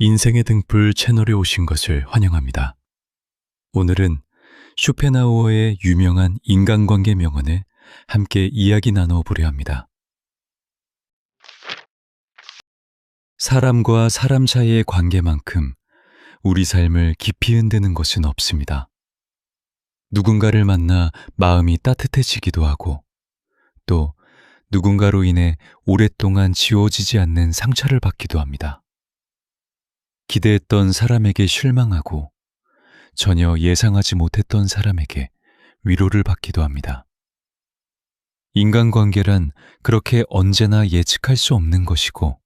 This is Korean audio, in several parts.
인생의 등불 채널에 오신 것을 환영합니다. 오늘은 쇼펜하우어의 유명한 인간관계 명언을 함께 이야기 나누어 보려 합니다. 사람과 사람 사이의 관계만큼 우리 삶을 깊이 흔드는 것은 없습니다. 누군가를 만나 마음이 따뜻해지기도 하고, 또 누군가로 인해 오랫동안 지워지지 않는 상처를 받기도 합니다. 기대했던 사람에게 실망하고 전혀 예상하지 못했던 사람에게 위로를 받기도 합니다. 인간관계란 그렇게 언제나 예측할 수 없는 것이고,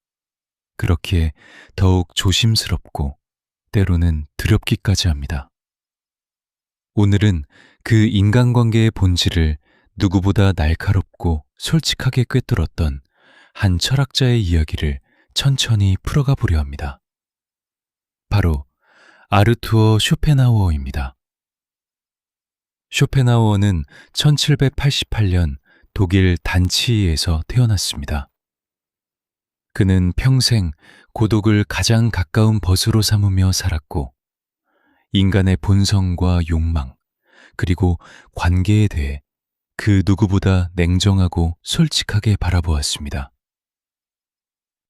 그렇기에 더욱 조심스럽고 때로는 두렵기까지 합니다. 오늘은 그 인간관계의 본질을 누구보다 날카롭고 솔직하게 꿰뚫었던 한 철학자의 이야기를 천천히 풀어가 보려 합니다. 바로 아르투어 쇼펜하우어입니다. 쇼펜하우어는 1788년 독일 단치에서 태어났습니다. 그는 평생 고독을 가장 가까운 벗으로 삼으며 살았고, 인간의 본성과 욕망, 그리고 관계에 대해 그 누구보다 냉정하고 솔직하게 바라보았습니다.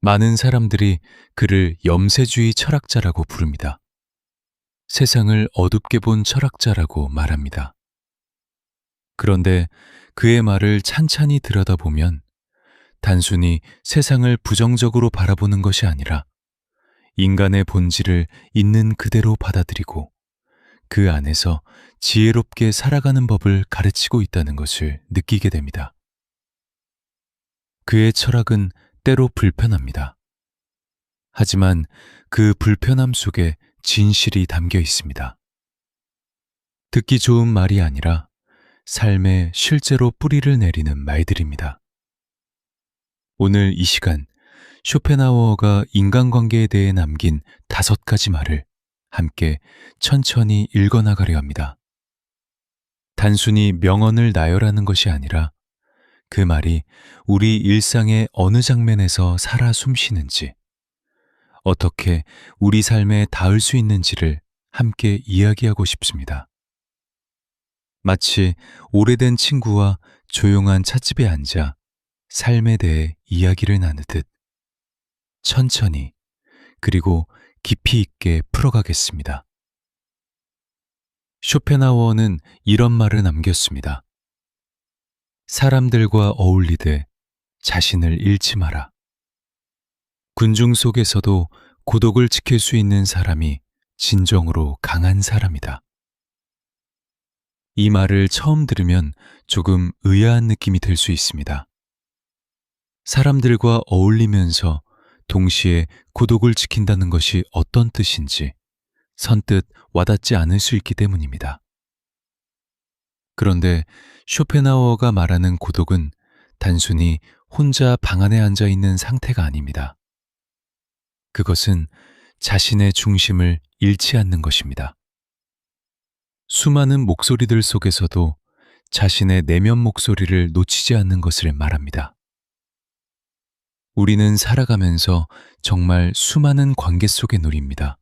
많은 사람들이 그를 염세주의 철학자라고 부릅니다. 세상을 어둡게 본 철학자라고 말합니다. 그런데 그의 말을 찬찬히 들여다보면 단순히 세상을 부정적으로 바라보는 것이 아니라 인간의 본질을 있는 그대로 받아들이고 그 안에서 지혜롭게 살아가는 법을 가르치고 있다는 것을 느끼게 됩니다. 그의 철학은 때로 불편합니다. 하지만 그 불편함 속에 진실이 담겨 있습니다. 듣기 좋은 말이 아니라 삶에 실제로 뿌리를 내리는 말들입니다. 오늘 이 시간 쇼펜하우어가 인간관계에 대해 남긴 5가지 말을 함께 천천히 읽어나가려 합니다. 단순히 명언을 나열하는 것이 아니라 그 말이 우리 일상의 어느 장면에서 살아 숨쉬는지, 어떻게 우리 삶에 닿을 수 있는지를 함께 이야기하고 싶습니다. 마치 오래된 친구와 조용한 찻집에 앉아 삶에 대해 이야기를 나누듯 천천히 그리고 깊이 있게 풀어가겠습니다. 쇼펜하우어는 이런 말을 남겼습니다. 사람들과 어울리되 자신을 잃지 마라. 군중 속에서도 고독을 지킬 수 있는 사람이 진정으로 강한 사람이다. 이 말을 처음 들으면 조금 의아한 느낌이 들 수 있습니다. 사람들과 어울리면서 동시에 고독을 지킨다는 것이 어떤 뜻인지 선뜻 와닿지 않을 수 있기 때문입니다. 그런데 쇼펜하우어가 말하는 고독은 단순히 혼자 방 안에 앉아 있는 상태가 아닙니다. 그것은 자신의 중심을 잃지 않는 것입니다. 수많은 목소리들 속에서도 자신의 내면 목소리를 놓치지 않는 것을 말합니다. 우리는 살아가면서 정말 수많은 관계 속에 누립니다.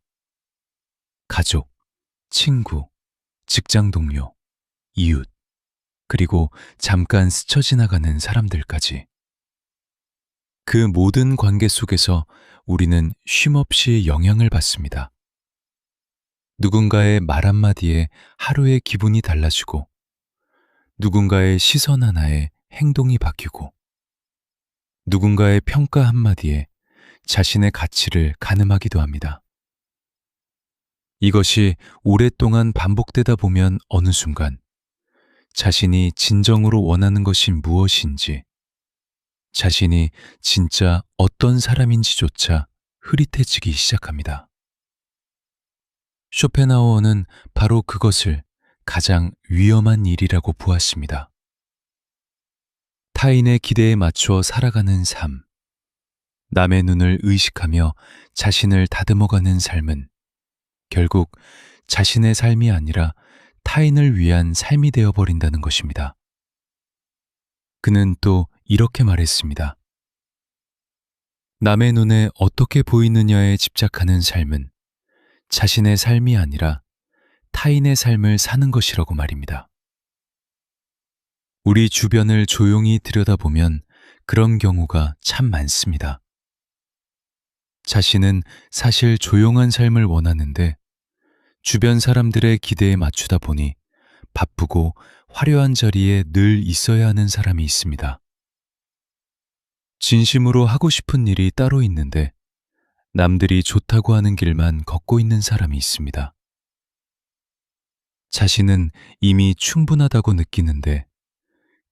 가족, 친구, 직장 동료, 이웃, 그리고 잠깐 스쳐 지나가는 사람들까지. 그 모든 관계 속에서 우리는 쉼없이 영향을 받습니다. 누군가의 말 한마디에 하루의 기분이 달라지고, 누군가의 시선 하나에 행동이 바뀌고, 누군가의 평가 한마디에 자신의 가치를 가늠하기도 합니다. 이것이 오랫동안 반복되다 보면 어느 순간 자신이 진정으로 원하는 것이 무엇인지, 자신이 진짜 어떤 사람인지조차 흐릿해지기 시작합니다. 쇼펜하우어는 바로 그것을 가장 위험한 일이라고 보았습니다. 타인의 기대에 맞추어 살아가는 삶, 남의 눈을 의식하며 자신을 다듬어가는 삶은 결국 자신의 삶이 아니라 타인을 위한 삶이 되어버린다는 것입니다. 그는 또 이렇게 말했습니다. 남의 눈에 어떻게 보이느냐에 집착하는 삶은 자신의 삶이 아니라 타인의 삶을 사는 것이라고 말입니다. 우리 주변을 조용히 들여다보면 그런 경우가 참 많습니다. 자신은 사실 조용한 삶을 원하는데 주변 사람들의 기대에 맞추다 보니 바쁘고 화려한 자리에 늘 있어야 하는 사람이 있습니다. 진심으로 하고 싶은 일이 따로 있는데 남들이 좋다고 하는 길만 걷고 있는 사람이 있습니다. 자신은 이미 충분하다고 느끼는데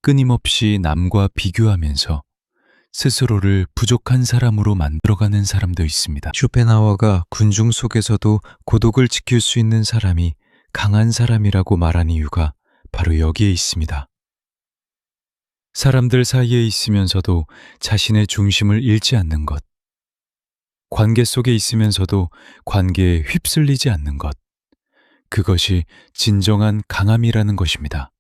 끊임없이 남과 비교하면서 스스로를 부족한 사람으로 만들어가는 사람도 있습니다. 쇼펜하우어가 군중 속에서도 고독을 지킬 수 있는 사람이 강한 사람이라고 말한 이유가 바로 여기에 있습니다. 사람들 사이에 있으면서도 자신의 중심을 잃지 않는 것, 관계 속에 있으면서도 관계에 휩쓸리지 않는 것, 그것이 진정한 강함이라는 것입니다.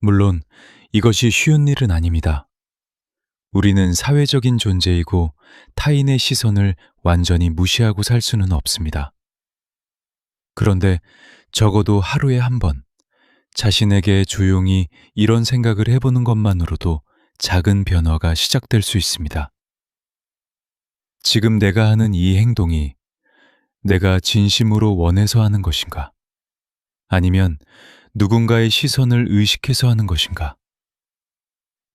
물론 이것이 쉬운 일은 아닙니다. 우리는 사회적인 존재이고 타인의 시선을 완전히 무시하고 살 수는 없습니다. 그런데 적어도 하루에 한 번 자신에게 조용히 이런 생각을 해보는 것만으로도 작은 변화가 시작될 수 있습니다. 지금 내가 하는 이 행동이 내가 진심으로 원해서 하는 것인가? 아니면 누군가의 시선을 의식해서 하는 것인가?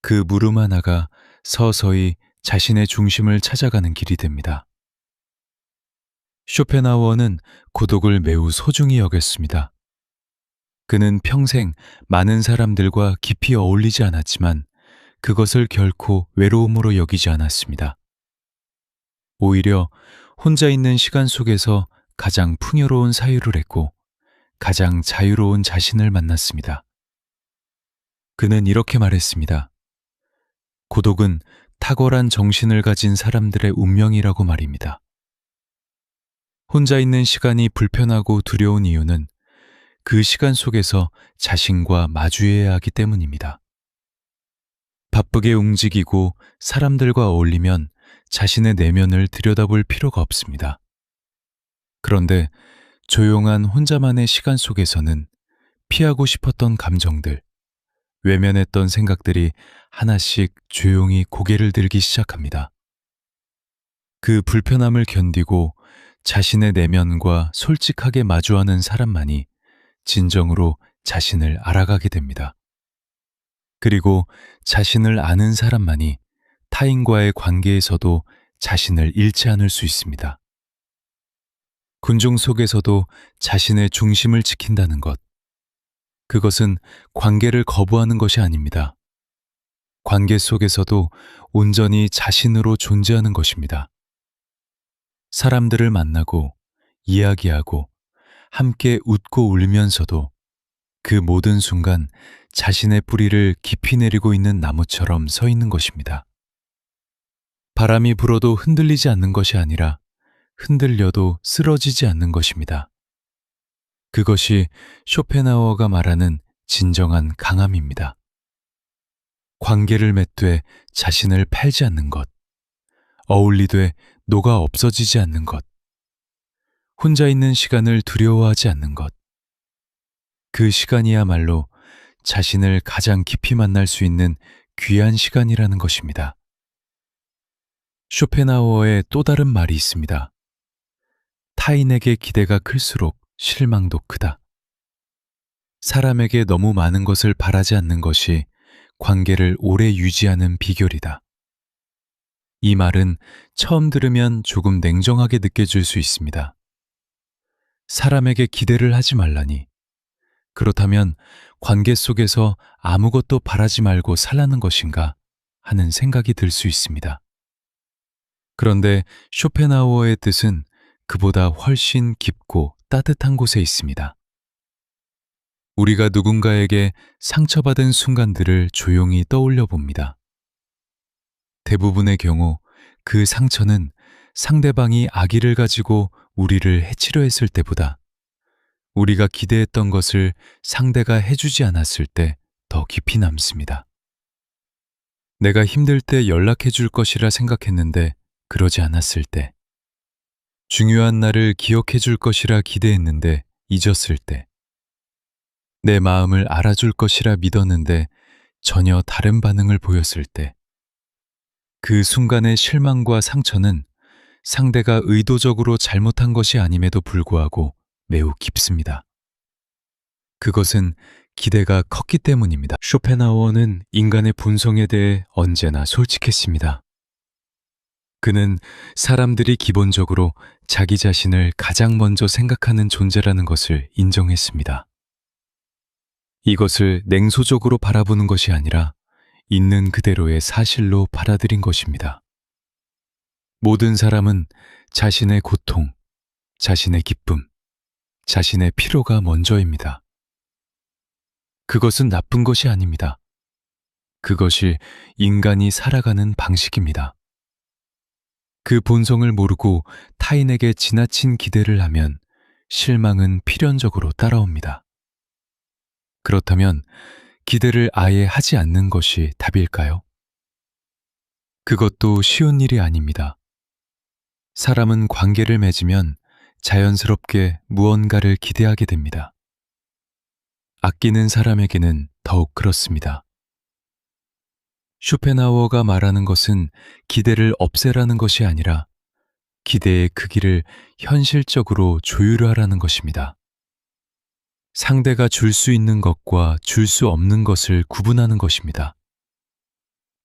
그 물음 하나가 서서히 자신의 중심을 찾아가는 길이 됩니다. 쇼펜하우어는 고독을 매우 소중히 여겼습니다. 그는 평생 많은 사람들과 깊이 어울리지 않았지만 그것을 결코 외로움으로 여기지 않았습니다. 오히려 혼자 있는 시간 속에서 가장 풍요로운 사유를 했고 가장 자유로운 자신을 만났습니다. 그는 이렇게 말했습니다. 고독은 탁월한 정신을 가진 사람들의 운명이라고 말입니다. 혼자 있는 시간이 불편하고 두려운 이유는 그 시간 속에서 자신과 마주해야 하기 때문입니다. 바쁘게 움직이고 사람들과 어울리면 자신의 내면을 들여다볼 필요가 없습니다. 그런데 조용한 혼자만의 시간 속에서는 피하고 싶었던 감정들, 외면했던 생각들이 하나씩 조용히 고개를 들기 시작합니다. 그 불편함을 견디고 자신의 내면과 솔직하게 마주하는 사람만이 진정으로 자신을 알아가게 됩니다. 그리고 자신을 아는 사람만이 타인과의 관계에서도 자신을 잃지 않을 수 있습니다. 군중 속에서도 자신의 중심을 지킨다는 것, 그것은 관계를 거부하는 것이 아닙니다. 관계 속에서도 온전히 자신으로 존재하는 것입니다. 사람들을 만나고 이야기하고 함께 웃고 울면서도 그 모든 순간 자신의 뿌리를 깊이 내리고 있는 나무처럼 서 있는 것입니다. 바람이 불어도 흔들리지 않는 것이 아니라 흔들려도 쓰러지지 않는 것입니다. 그것이 쇼펜하우어가 말하는 진정한 강함입니다. 관계를 맺되 자신을 팔지 않는 것, 어울리되 녹아 없어지지 않는 것, 혼자 있는 시간을 두려워하지 않는 것, 그 시간이야말로 자신을 가장 깊이 만날 수 있는 귀한 시간이라는 것입니다. 쇼펜하우어의 또 다른 말이 있습니다. 타인에게 기대가 클수록 실망도 크다. 사람에게 너무 많은 것을 바라지 않는 것이 관계를 오래 유지하는 비결이다. 이 말은 처음 들으면 조금 냉정하게 느껴질 수 있습니다. 사람에게 기대를 하지 말라니. 그렇다면 관계 속에서 아무것도 바라지 말고 살라는 것인가 하는 생각이 들 수 있습니다. 그런데 쇼펜하우어의 뜻은 그보다 훨씬 깊고 따뜻한 곳에 있습니다. 우리가 누군가에게 상처받은 순간들을 조용히 떠올려 봅니다. 대부분의 경우 그 상처는 상대방이 악의를 가지고 우리를 해치려 했을 때보다 우리가 기대했던 것을 상대가 해주지 않았을 때 더 깊이 남습니다. 내가 힘들 때 연락해 줄 것이라 생각했는데 그러지 않았을 때, 중요한 날을 기억해 줄 것이라 기대했는데 잊었을 때, 내 마음을 알아줄 것이라 믿었는데 전혀 다른 반응을 보였을 때, 그 순간의 실망과 상처는 상대가 의도적으로 잘못한 것이 아님에도 불구하고 매우 깊습니다. 그것은 기대가 컸기 때문입니다. 쇼펜하우어는 인간의 본성에 대해 언제나 솔직했습니다. 그는 사람들이 기본적으로 자기 자신을 가장 먼저 생각하는 존재라는 것을 인정했습니다. 이것을 냉소적으로 바라보는 것이 아니라 있는 그대로의 사실로 받아들인 것입니다. 모든 사람은 자신의 고통, 자신의 기쁨, 자신의 피로가 먼저입니다. 그것은 나쁜 것이 아닙니다. 그것이 인간이 살아가는 방식입니다. 그 본성을 모르고 타인에게 지나친 기대를 하면 실망은 필연적으로 따라옵니다. 그렇다면 기대를 아예 하지 않는 것이 답일까요? 그것도 쉬운 일이 아닙니다. 사람은 관계를 맺으면 자연스럽게 무언가를 기대하게 됩니다. 아끼는 사람에게는 더욱 그렇습니다. 쇼펜하우어가 말하는 것은 기대를 없애라는 것이 아니라 기대의 크기를 현실적으로 조율하라는 것입니다. 상대가 줄 수 있는 것과 줄 수 없는 것을 구분하는 것입니다.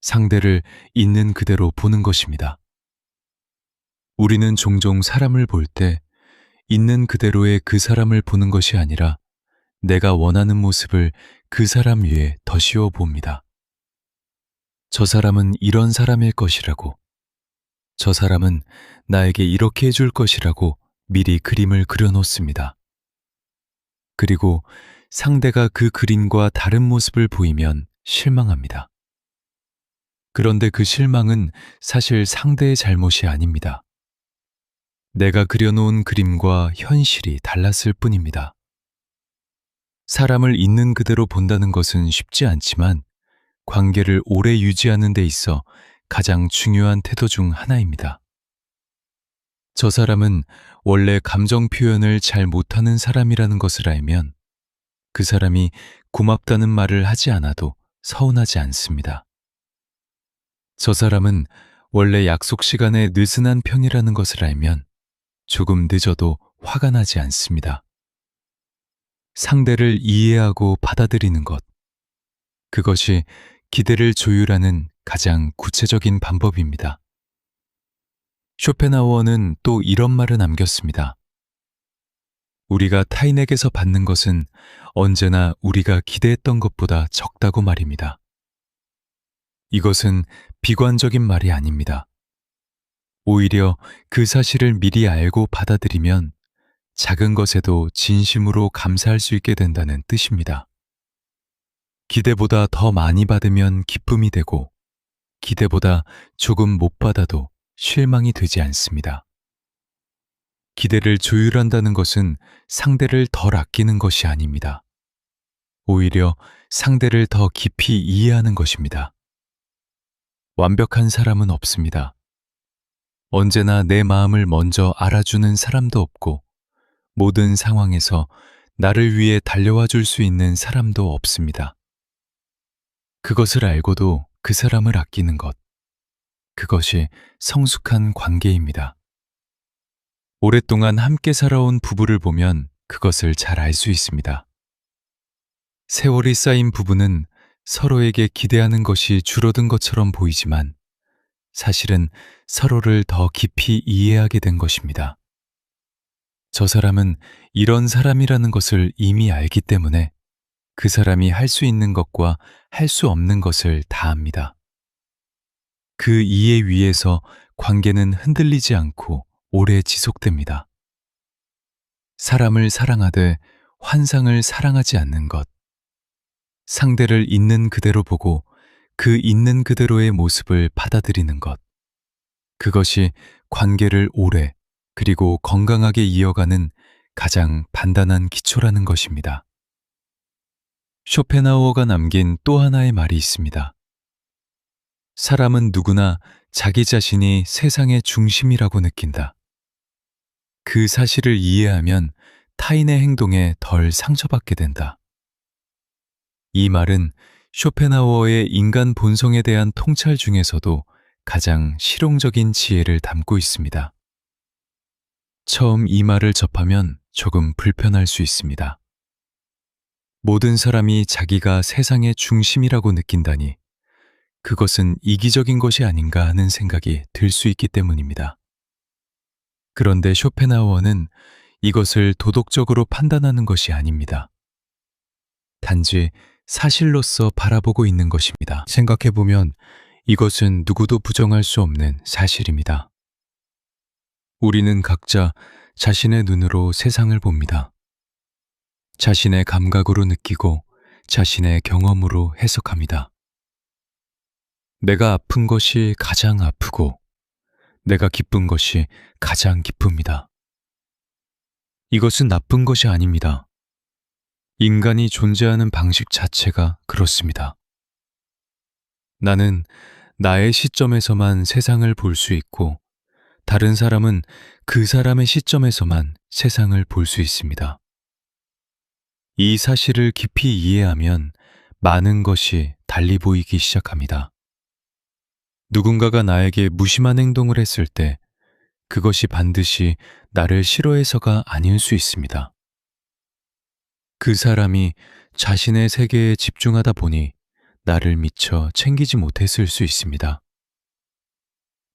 상대를 있는 그대로 보는 것입니다. 우리는 종종 사람을 볼 때 있는 그대로의 그 사람을 보는 것이 아니라 내가 원하는 모습을 그 사람 위에 덧씌워 봅니다. 저 사람은 이런 사람일 것이라고, 저 사람은 나에게 이렇게 해줄 것이라고 미리 그림을 그려놓습니다. 그리고 상대가 그 그림과 다른 모습을 보이면 실망합니다. 그런데 그 실망은 사실 상대의 잘못이 아닙니다. 내가 그려놓은 그림과 현실이 달랐을 뿐입니다. 사람을 있는 그대로 본다는 것은 쉽지 않지만 관계를 오래 유지하는 데 있어 가장 중요한 태도 중 하나입니다. 저 사람은 원래 감정 표현을 잘 못하는 사람이라는 것을 알면 그 사람이 고맙다는 말을 하지 않아도 서운하지 않습니다. 저 사람은 원래 약속 시간에 느슨한 편이라는 것을 알면 조금 늦어도 화가 나지 않습니다. 상대를 이해하고 받아들이는 것, 그것이 기대를 조율하는 가장 구체적인 방법입니다. 쇼펜하우어는 또 이런 말을 남겼습니다. 우리가 타인에게서 받는 것은 언제나 우리가 기대했던 것보다 적다고 말입니다. 이것은 비관적인 말이 아닙니다. 오히려 그 사실을 미리 알고 받아들이면 작은 것에도 진심으로 감사할 수 있게 된다는 뜻입니다. 기대보다 더 많이 받으면 기쁨이 되고 기대보다 조금 못 받아도 실망이 되지 않습니다. 기대를 조율한다는 것은 상대를 덜 아끼는 것이 아닙니다. 오히려 상대를 더 깊이 이해하는 것입니다. 완벽한 사람은 없습니다. 언제나 내 마음을 먼저 알아주는 사람도 없고 모든 상황에서 나를 위해 달려와 줄 수 있는 사람도 없습니다. 그것을 알고도 그 사람을 아끼는 것, 그것이 성숙한 관계입니다. 오랫동안 함께 살아온 부부를 보면 그것을 잘 알 수 있습니다. 세월이 쌓인 부부는 서로에게 기대하는 것이 줄어든 것처럼 보이지만 사실은 서로를 더 깊이 이해하게 된 것입니다. 저 사람은 이런 사람이라는 것을 이미 알기 때문에 그 사람이 할 수 있는 것과 할 수 없는 것을 다 압니다. 그 이해 위에서 관계는 흔들리지 않고 오래 지속됩니다. 사람을 사랑하되 환상을 사랑하지 않는 것. 상대를 있는 그대로 보고 그 있는 그대로의 모습을 받아들이는 것. 그것이 관계를 오래 그리고 건강하게 이어가는 가장 단단한 기초라는 것입니다. 쇼펜하우어가 남긴 또 하나의 말이 있습니다. 사람은 누구나 자기 자신이 세상의 중심이라고 느낀다. 그 사실을 이해하면 타인의 행동에 덜 상처받게 된다. 이 말은 쇼펜하우어의 인간 본성에 대한 통찰 중에서도 가장 실용적인 지혜를 담고 있습니다. 처음 이 말을 접하면 조금 불편할 수 있습니다. 모든 사람이 자기가 세상의 중심이라고 느낀다니 그것은 이기적인 것이 아닌가 하는 생각이 들 수 있기 때문입니다. 그런데 쇼펜하우어는 이것을 도덕적으로 판단하는 것이 아닙니다. 단지 사실로서 바라보고 있는 것입니다. 생각해보면 이것은 누구도 부정할 수 없는 사실입니다. 우리는 각자 자신의 눈으로 세상을 봅니다. 자신의 감각으로 느끼고 자신의 경험으로 해석합니다. 내가 아픈 것이 가장 아프고 내가 기쁜 것이 가장 기쁩니다. 이것은 나쁜 것이 아닙니다. 인간이 존재하는 방식 자체가 그렇습니다. 나는 나의 시점에서만 세상을 볼 수 있고 다른 사람은 그 사람의 시점에서만 세상을 볼 수 있습니다. 이 사실을 깊이 이해하면 많은 것이 달리 보이기 시작합니다. 누군가가 나에게 무심한 행동을 했을 때 그것이 반드시 나를 싫어해서가 아닐 수 있습니다. 그 사람이 자신의 세계에 집중하다 보니 나를 미처 챙기지 못했을 수 있습니다.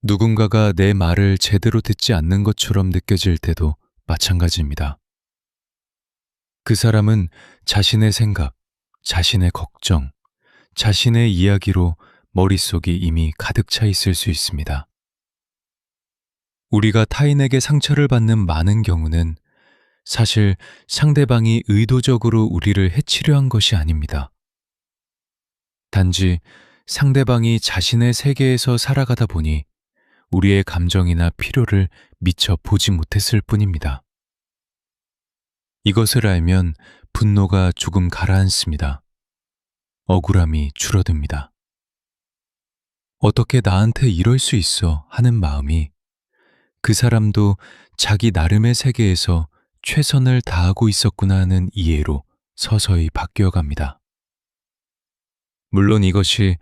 누군가가 내 말을 제대로 듣지 않는 것처럼 느껴질 때도 마찬가지입니다. 그 사람은 자신의 생각, 자신의 걱정, 자신의 이야기로 머릿속이 이미 가득 차 있을 수 있습니다. 우리가 타인에게 상처를 받는 많은 경우는 사실 상대방이 의도적으로 우리를 해치려 한 것이 아닙니다. 단지 상대방이 자신의 세계에서 살아가다 보니 우리의 감정이나 필요를 미처 보지 못했을 뿐입니다. 이것을 알면 분노가 조금 가라앉습니다. 억울함이 줄어듭니다. 어떻게 나한테 이럴 수 있어 하는 마음이 그 사람도 자기 나름의 세계에서 최선을 다하고 있었구나 하는 이해로 서서히 바뀌어갑니다. 물론 이것이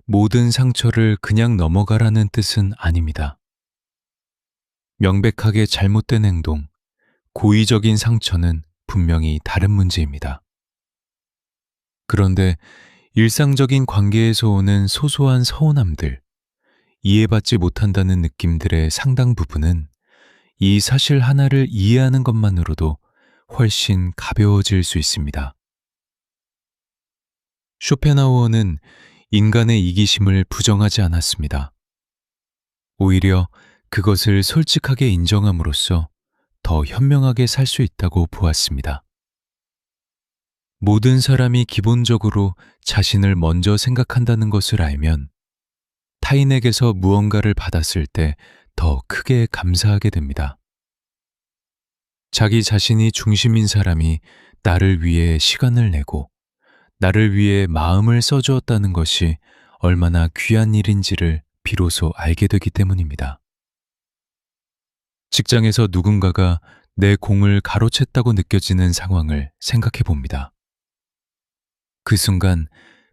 모든 상처를 그냥 넘어가라는 뜻은 아닙니다. 명백하게 잘못된 행동, 고의적인 상처는 분명히 다른 문제입니다. 그런데 일상적인 관계에서 오는 소소한 서운함들, 이해받지 못한다는 느낌들의 상당 부분은 이 사실 하나를 이해하는 것만으로도 훨씬 가벼워질 수 있습니다. 쇼펜하우어는 인간의 이기심을 부정하지 않았습니다. 오히려 그것을 솔직하게 인정함으로써 더 현명하게 살 수 있다고 보았습니다. 모든 사람이 기본적으로 자신을 먼저 생각한다는 것을 알면 타인에게서 무언가를 받았을 때 더 크게 감사하게 됩니다. 자기 자신이 중심인 사람이 나를 위해 시간을 내고 나를 위해 마음을 써주었다는 것이 얼마나 귀한 일인지를 비로소 알게 되기 때문입니다. 직장에서 누군가가 내 공을 가로챘다고 느껴지는 상황을 생각해 봅니다. 그 순간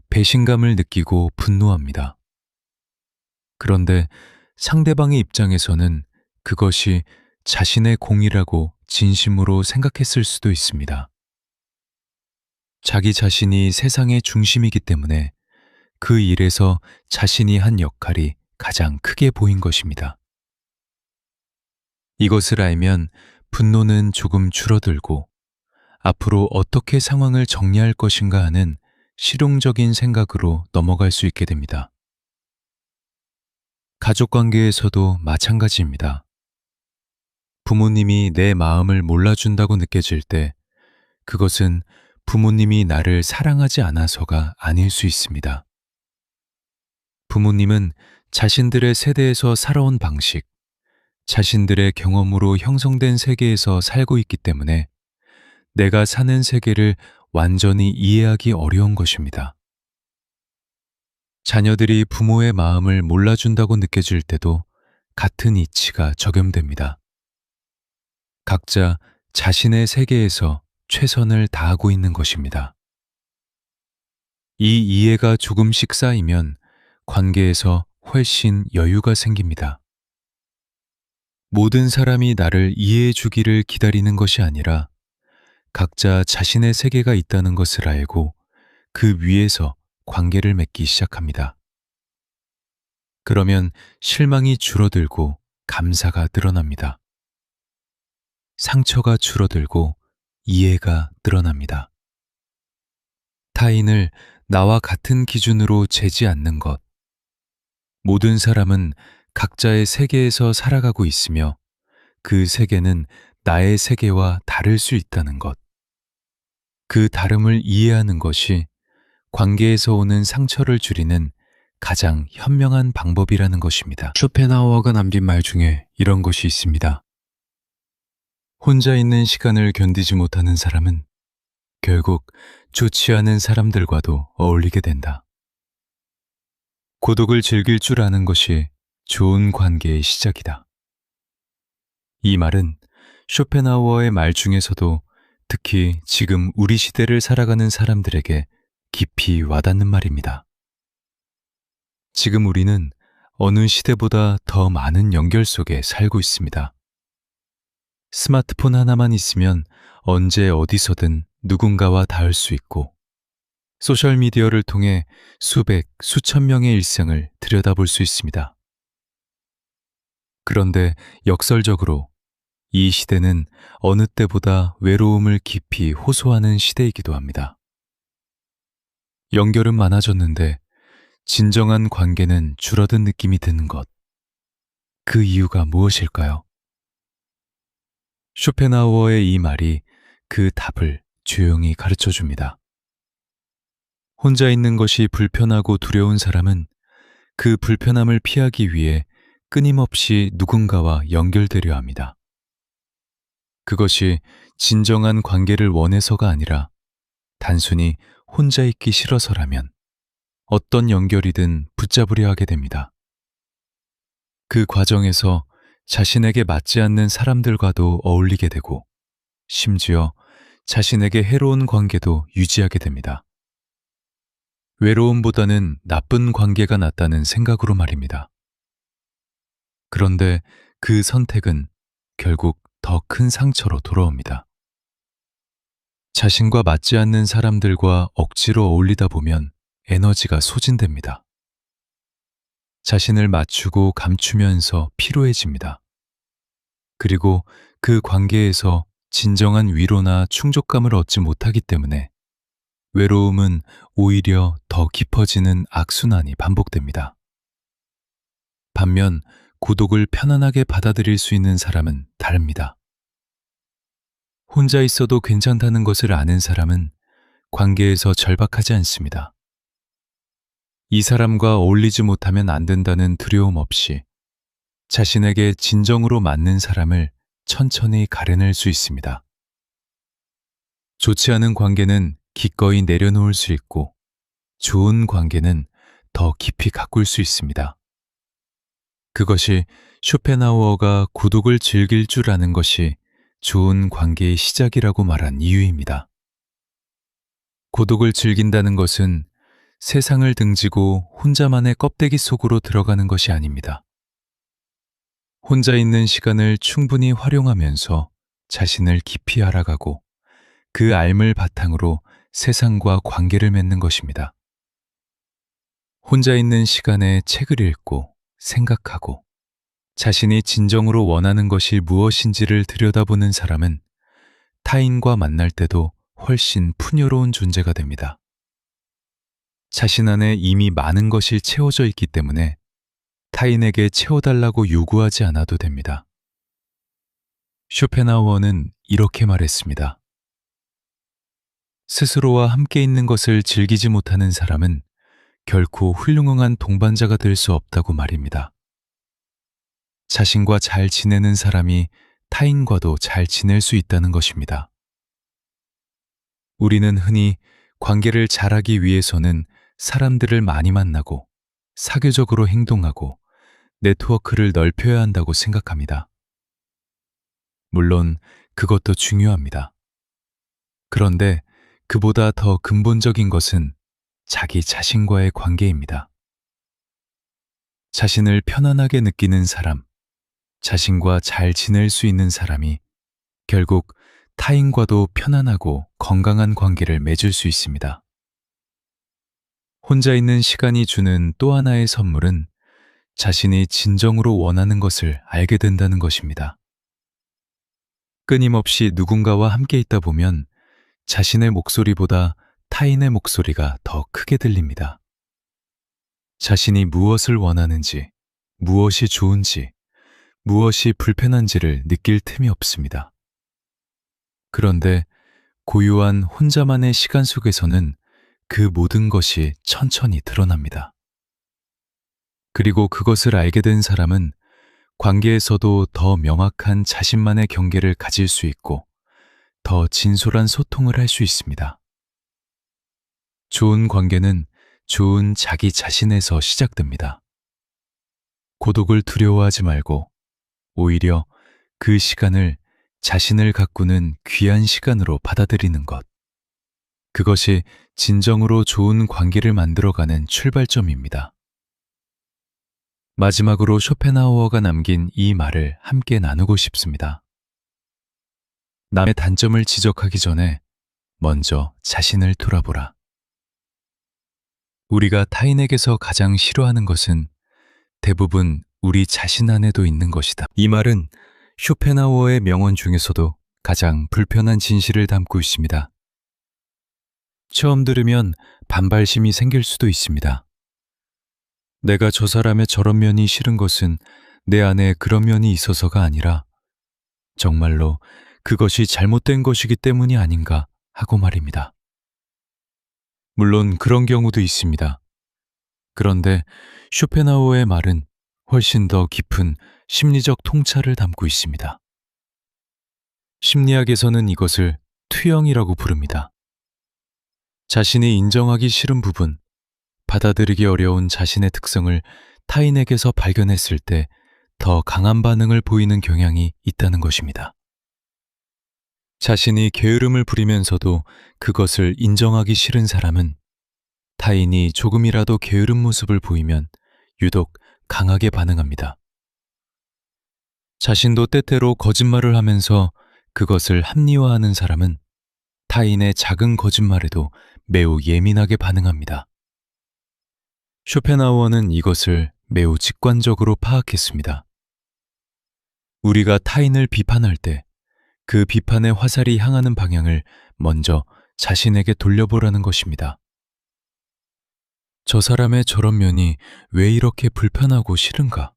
배신감을 느끼고 분노합니다. 그런데 상대방의 입장에서는 그것이 자신의 공이라고 진심으로 생각했을 수도 있습니다. 자기 자신이 세상의 중심이기 때문에 그 일에서 자신이 한 역할이 가장 크게 보인 것입니다. 이것을 알면 분노는 조금 줄어들고 앞으로 어떻게 상황을 정리할 것인가 하는 실용적인 생각으로 넘어갈 수 있게 됩니다. 가족 관계에서도 마찬가지입니다. 부모님이 내 마음을 몰라준다고 느껴질 때 그것은 부모님이 나를 사랑하지 않아서가 아닐 수 있습니다. 부모님은 자신들의 세대에서 살아온 방식, 자신들의 경험으로 형성된 세계에서 살고 있기 때문에 내가 사는 세계를 완전히 이해하기 어려운 것입니다. 자녀들이 부모의 마음을 몰라준다고 느껴질 때도 같은 이치가 적용됩니다. 각자 자신의 세계에서 최선을 다하고 있는 것입니다. 이 이해가 조금씩 쌓이면 관계에서 훨씬 여유가 생깁니다. 모든 사람이 나를 이해해 주기를 기다리는 것이 아니라 각자 자신의 세계가 있다는 것을 알고 그 위에서 관계를 맺기 시작합니다. 그러면 실망이 줄어들고 감사가 늘어납니다. 상처가 줄어들고 이해가 늘어납니다. 타인을 나와 같은 기준으로 재지 않는 것. 모든 사람은 각자의 세계에서 살아가고 있으며 그 세계는 나의 세계와 다를 수 있다는 것. 그 다름을 이해하는 것이 관계에서 오는 상처를 줄이는 가장 현명한 방법이라는 것입니다. 쇼펜하우어가 남긴 말 중에 이런 것이 있습니다. 혼자 있는 시간을 견디지 못하는 사람은 결국 좋지 않은 사람들과도 어울리게 된다. 고독을 즐길 줄 아는 것이 좋은 관계의 시작이다. 이 말은 쇼펜하우어의 말 중에서도 특히 지금 우리 시대를 살아가는 사람들에게 깊이 와닿는 말입니다. 지금 우리는 어느 시대보다 더 많은 연결 속에 살고 있습니다. 스마트폰 하나만 있으면 언제 어디서든 누군가와 닿을 수 있고, 소셜미디어를 통해 수백, 수천 명의 일생을 들여다볼 수 있습니다. 그런데 역설적으로 이 시대는 어느 때보다 외로움을 깊이 호소하는 시대이기도 합니다. 연결은 많아졌는데 진정한 관계는 줄어든 느낌이 드는 것. 그 이유가 무엇일까요? 쇼펜하우어의 이 말이 그 답을 조용히 가르쳐 줍니다. 혼자 있는 것이 불편하고 두려운 사람은 그 불편함을 피하기 위해 끊임없이 누군가와 연결되려 합니다. 그것이 진정한 관계를 원해서가 아니라 단순히 혼자 있기 싫어서라면 어떤 연결이든 붙잡으려 하게 됩니다. 그 과정에서 자신에게 맞지 않는 사람들과도 어울리게 되고 심지어 자신에게 해로운 관계도 유지하게 됩니다. 외로움보다는 나쁜 관계가 낫다는 생각으로 말입니다. 그런데 그 선택은 결국 더 큰 상처로 돌아옵니다. 자신과 맞지 않는 사람들과 억지로 어울리다 보면 에너지가 소진됩니다. 자신을 맞추고 감추면서 피로해집니다. 그리고 그 관계에서 진정한 위로나 충족감을 얻지 못하기 때문에 외로움은 오히려 더 깊어지는 악순환이 반복됩니다. 반면 고독을 편안하게 받아들일 수 있는 사람은 다릅니다. 혼자 있어도 괜찮다는 것을 아는 사람은 관계에서 절박하지 않습니다. 이 사람과 어울리지 못하면 안 된다는 두려움 없이 자신에게 진정으로 맞는 사람을 천천히 가려낼 수 있습니다. 좋지 않은 관계는 기꺼이 내려놓을 수 있고 좋은 관계는 더 깊이 가꿀 수 있습니다. 그것이 쇼펜하우어가 고독을 즐길 줄 아는 것이 좋은 관계의 시작이라고 말한 이유입니다. 고독을 즐긴다는 것은 세상을 등지고 혼자만의 껍데기 속으로 들어가는 것이 아닙니다. 혼자 있는 시간을 충분히 활용하면서 자신을 깊이 알아가고 그 알을 바탕으로 세상과 관계를 맺는 것입니다. 혼자 있는 시간에 책을 읽고 생각하고 자신이 진정으로 원하는 것이 무엇인지를 들여다보는 사람은 타인과 만날 때도 훨씬 풍요로운 존재가 됩니다. 자신 안에 이미 많은 것이 채워져 있기 때문에 타인에게 채워달라고 요구하지 않아도 됩니다. 쇼펜하우어는 이렇게 말했습니다. 스스로와 함께 있는 것을 즐기지 못하는 사람은 결코 훌륭한 동반자가 될 수 없다고 말입니다. 자신과 잘 지내는 사람이 타인과도 잘 지낼 수 있다는 것입니다. 우리는 흔히 관계를 잘하기 위해서는 사람들을 많이 만나고 사교적으로 행동하고 네트워크를 넓혀야 한다고 생각합니다. 물론 그것도 중요합니다. 그런데 그보다 더 근본적인 것은 자기 자신과의 관계입니다. 자신을 편안하게 느끼는 사람, 자신과 잘 지낼 수 있는 사람이 결국 타인과도 편안하고 건강한 관계를 맺을 수 있습니다. 혼자 있는 시간이 주는 또 하나의 선물은 자신이 진정으로 원하는 것을 알게 된다는 것입니다. 끊임없이 누군가와 함께 있다 보면 자신의 목소리보다 타인의 목소리가 더 크게 들립니다. 자신이 무엇을 원하는지, 무엇이 좋은지, 무엇이 불편한지를 느낄 틈이 없습니다. 그런데 고요한 혼자만의 시간 속에서는 그 모든 것이 천천히 드러납니다. 그리고 그것을 알게 된 사람은 관계에서도 더 명확한 자신만의 경계를 가질 수 있고 더 진솔한 소통을 할 수 있습니다. 좋은 관계는 좋은 자기 자신에서 시작됩니다. 고독을 두려워하지 말고 오히려 그 시간을 자신을 가꾸는 귀한 시간으로 받아들이는 것. 그것이 진정으로 좋은 관계를 만들어가는 출발점입니다. 마지막으로 쇼펜하우어가 남긴 이 말을 함께 나누고 싶습니다. 남의 단점을 지적하기 전에 먼저 자신을 돌아보라. 우리가 타인에게서 가장 싫어하는 것은 대부분 우리 자신 안에도 있는 것이다. 이 말은 쇼펜하우어의 명언 중에서도 가장 불편한 진실을 담고 있습니다. 처음 들으면 반발심이 생길 수도 있습니다. 내가 저 사람의 저런 면이 싫은 것은 내 안에 그런 면이 있어서가 아니라 정말로 그것이 잘못된 것이기 때문이 아닌가 하고 말입니다. 물론 그런 경우도 있습니다. 그런데 쇼펜하우어의 말은 훨씬 더 깊은 심리적 통찰을 담고 있습니다. 심리학에서는 이것을 투영이라고 부릅니다. 자신이 인정하기 싫은 부분, 받아들이기 어려운 자신의 특성을 타인에게서 발견했을 때 더 강한 반응을 보이는 경향이 있다는 것입니다. 자신이 게으름을 부리면서도 그것을 인정하기 싫은 사람은 타인이 조금이라도 게으른 모습을 보이면 유독 강하게 반응합니다. 자신도 때때로 거짓말을 하면서 그것을 합리화하는 사람은 타인의 작은 거짓말에도 매우 예민하게 반응합니다. 쇼펜하우어는 이것을 매우 직관적으로 파악했습니다. 우리가 타인을 비판할 때 그 비판의 화살이 향하는 방향을 먼저 자신에게 돌려보라는 것입니다. 저 사람의 저런 면이 왜 이렇게 불편하고 싫은가?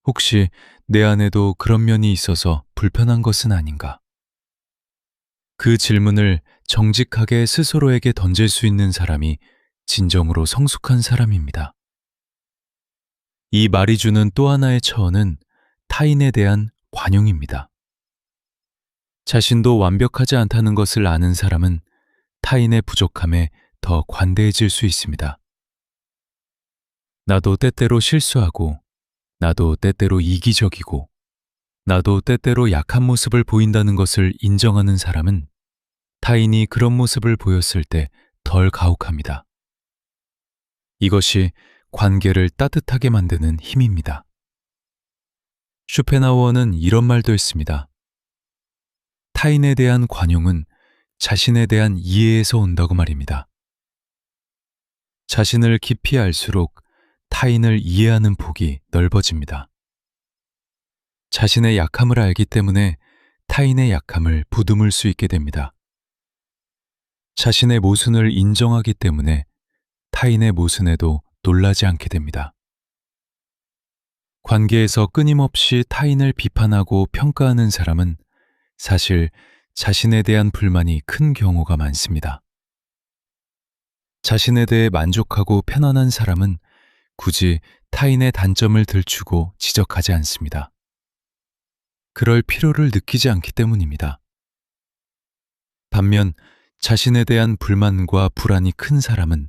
혹시 내 안에도 그런 면이 있어서 불편한 것은 아닌가? 그 질문을 정직하게 스스로에게 던질 수 있는 사람이 진정으로 성숙한 사람입니다. 이 말이 주는 또 하나의 처언은 타인에 대한 관용입니다. 자신도 완벽하지 않다는 것을 아는 사람은 타인의 부족함에 더 관대해질 수 있습니다. 나도 때때로 실수하고, 나도 때때로 이기적이고, 나도 때때로 약한 모습을 보인다는 것을 인정하는 사람은 타인이 그런 모습을 보였을 때 덜 가혹합니다. 이것이 관계를 따뜻하게 만드는 힘입니다. 쇼펜하우어는 이런 말도 했습니다. 타인에 대한 관용은 자신에 대한 이해에서 온다고 말입니다. 자신을 깊이 알수록 타인을 이해하는 폭이 넓어집니다. 자신의 약함을 알기 때문에 타인의 약함을 부둥을 수 있게 됩니다. 자신의 모순을 인정하기 때문에 타인의 모순에도 놀라지 않게 됩니다. 관계에서 끊임없이 타인을 비판하고 평가하는 사람은 사실 자신에 대한 불만이 큰 경우가 많습니다. 자신에 대해 만족하고 편안한 사람은 굳이 타인의 단점을 들추고 지적하지 않습니다. 그럴 필요를 느끼지 않기 때문입니다. 반면 자신에 대한 불만과 불안이 큰 사람은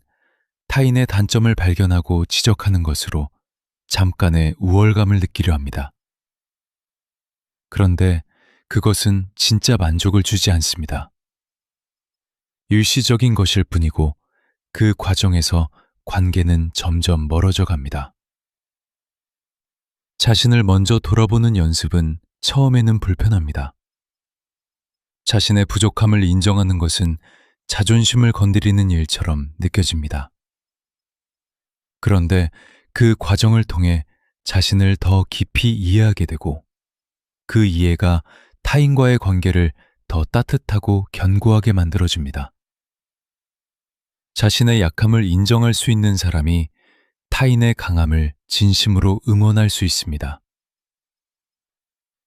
타인의 단점을 발견하고 지적하는 것으로 잠깐의 우월감을 느끼려 합니다. 그런데 그것은 진짜 만족을 주지 않습니다. 일시적인 것일 뿐이고 그 과정에서 관계는 점점 멀어져 갑니다. 자신을 먼저 돌아보는 연습은 처음에는 불편합니다. 자신의 부족함을 인정하는 것은 자존심을 건드리는 일처럼 느껴집니다. 그런데 그 과정을 통해 자신을 더 깊이 이해하게 되고 그 이해가 타인과의 관계를 더 따뜻하고 견고하게 만들어줍니다. 자신의 약함을 인정할 수 있는 사람이 타인의 강함을 진심으로 응원할 수 있습니다.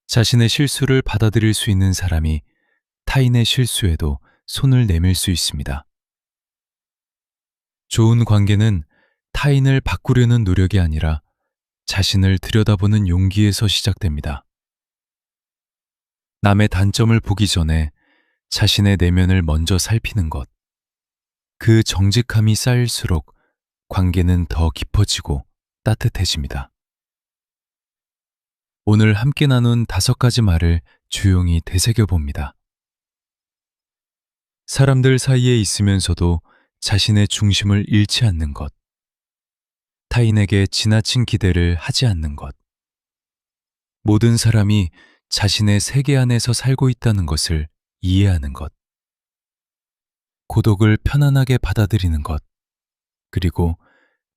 자신의 실수를 받아들일 수 있는 사람이 타인의 실수에도 손을 내밀 수 있습니다. 좋은 관계는 타인을 바꾸려는 노력이 아니라 자신을 들여다보는 용기에서 시작됩니다. 남의 단점을 보기 전에 자신의 내면을 먼저 살피는 것. 그 정직함이 쌓일수록 관계는 더 깊어지고 따뜻해집니다. 오늘 함께 나눈 5가지 말을 조용히 되새겨 봅니다. 사람들 사이에 있으면서도 자신의 중심을 잃지 않는 것. 타인에게 지나친 기대를 하지 않는 것. 모든 사람이 자신의 세계 안에서 살고 있다는 것을 이해하는 것. 고독을 편안하게 받아들이는 것. 그리고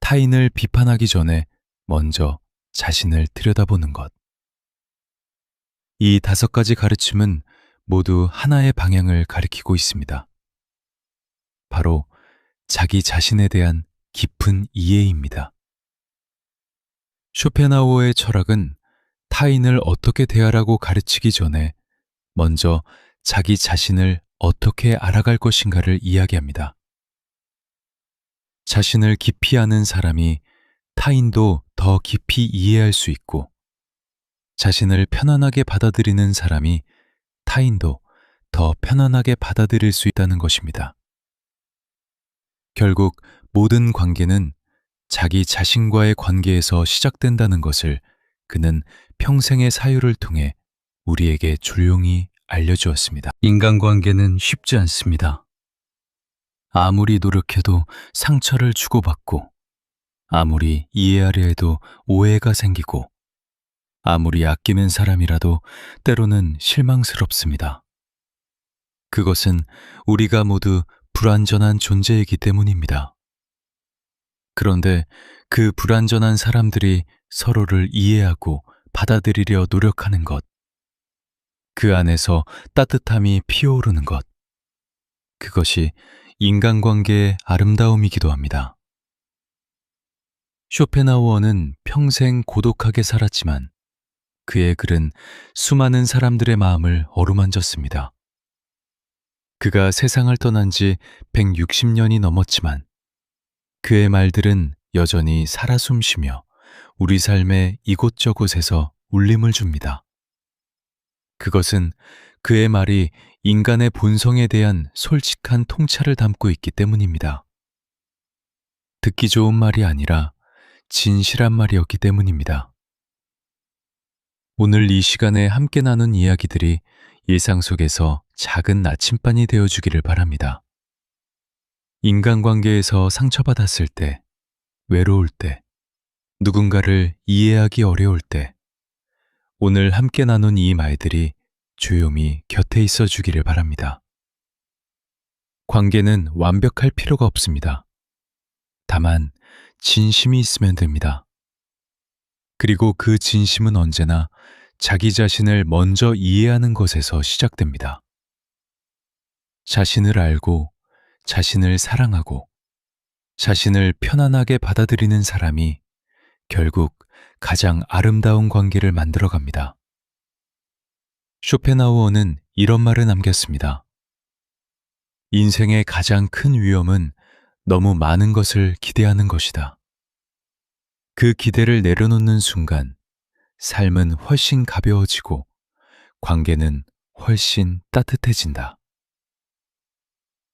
타인을 비판하기 전에 먼저 자신을 들여다보는 것. 이 5가지 가르침은 모두 하나의 방향을 가리키고 있습니다. 바로 자기 자신에 대한 깊은 이해입니다. 쇼펜하우어의 철학은 타인을 어떻게 대하라고 가르치기 전에 먼저 자기 자신을 어떻게 알아갈 것인가를 이야기합니다. 자신을 깊이 아는 사람이 타인도 더 깊이 이해할 수 있고, 자신을 편안하게 받아들이는 사람이 타인도 더 편안하게 받아들일 수 있다는 것입니다. 결국 모든 관계는 자기 자신과의 관계에서 시작된다는 것을 그는 평생의 사유를 통해 우리에게 조용히 알려주었습니다. 인간관계는 쉽지 않습니다. 아무리 노력해도 상처를 주고받고, 아무리 이해하려 해도 오해가 생기고, 아무리 아끼는 사람이라도 때로는 실망스럽습니다. 그것은 우리가 모두 불완전한 존재이기 때문입니다. 그런데 그 불완전한 사람들이 서로를 이해하고 받아들이려 노력하는 것, 그 안에서 따뜻함이 피어오르는 것, 그것이 인간관계의 아름다움이기도 합니다. 쇼펜하우어는 평생 고독하게 살았지만 그의 글은 수많은 사람들의 마음을 어루만졌습니다. 그가 세상을 떠난 지 160년이 넘었지만 그의 말들은 여전히 살아 숨쉬며 우리 삶의 이곳저곳에서 울림을 줍니다. 그것은 그의 말이 인간의 본성에 대한 솔직한 통찰을 담고 있기 때문입니다. 듣기 좋은 말이 아니라 진실한 말이었기 때문입니다. 오늘 이 시간에 함께 나눈 이야기들이 일상 속에서 작은 나침반이 되어주기를 바랍니다. 인간관계에서 상처받았을 때, 외로울 때, 누군가를 이해하기 어려울 때, 오늘 함께 나눈 이 말들이 조용히 곁에 있어 주기를 바랍니다. 관계는 완벽할 필요가 없습니다. 다만 진심이 있으면 됩니다. 그리고 그 진심은 언제나 자기 자신을 먼저 이해하는 것에서 시작됩니다. 자신을 알고, 자신을 사랑하고, 자신을 편안하게 받아들이는 사람이 결국 가장 아름다운 관계를 만들어갑니다. 쇼펜하우어는 이런 말을 남겼습니다. 인생의 가장 큰 위험은 너무 많은 것을 기대하는 것이다. 그 기대를 내려놓는 순간 삶은 훨씬 가벼워지고 관계는 훨씬 따뜻해진다.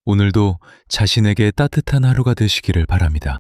오늘도 자신에게 따뜻한 하루가 되시기를 바랍니다.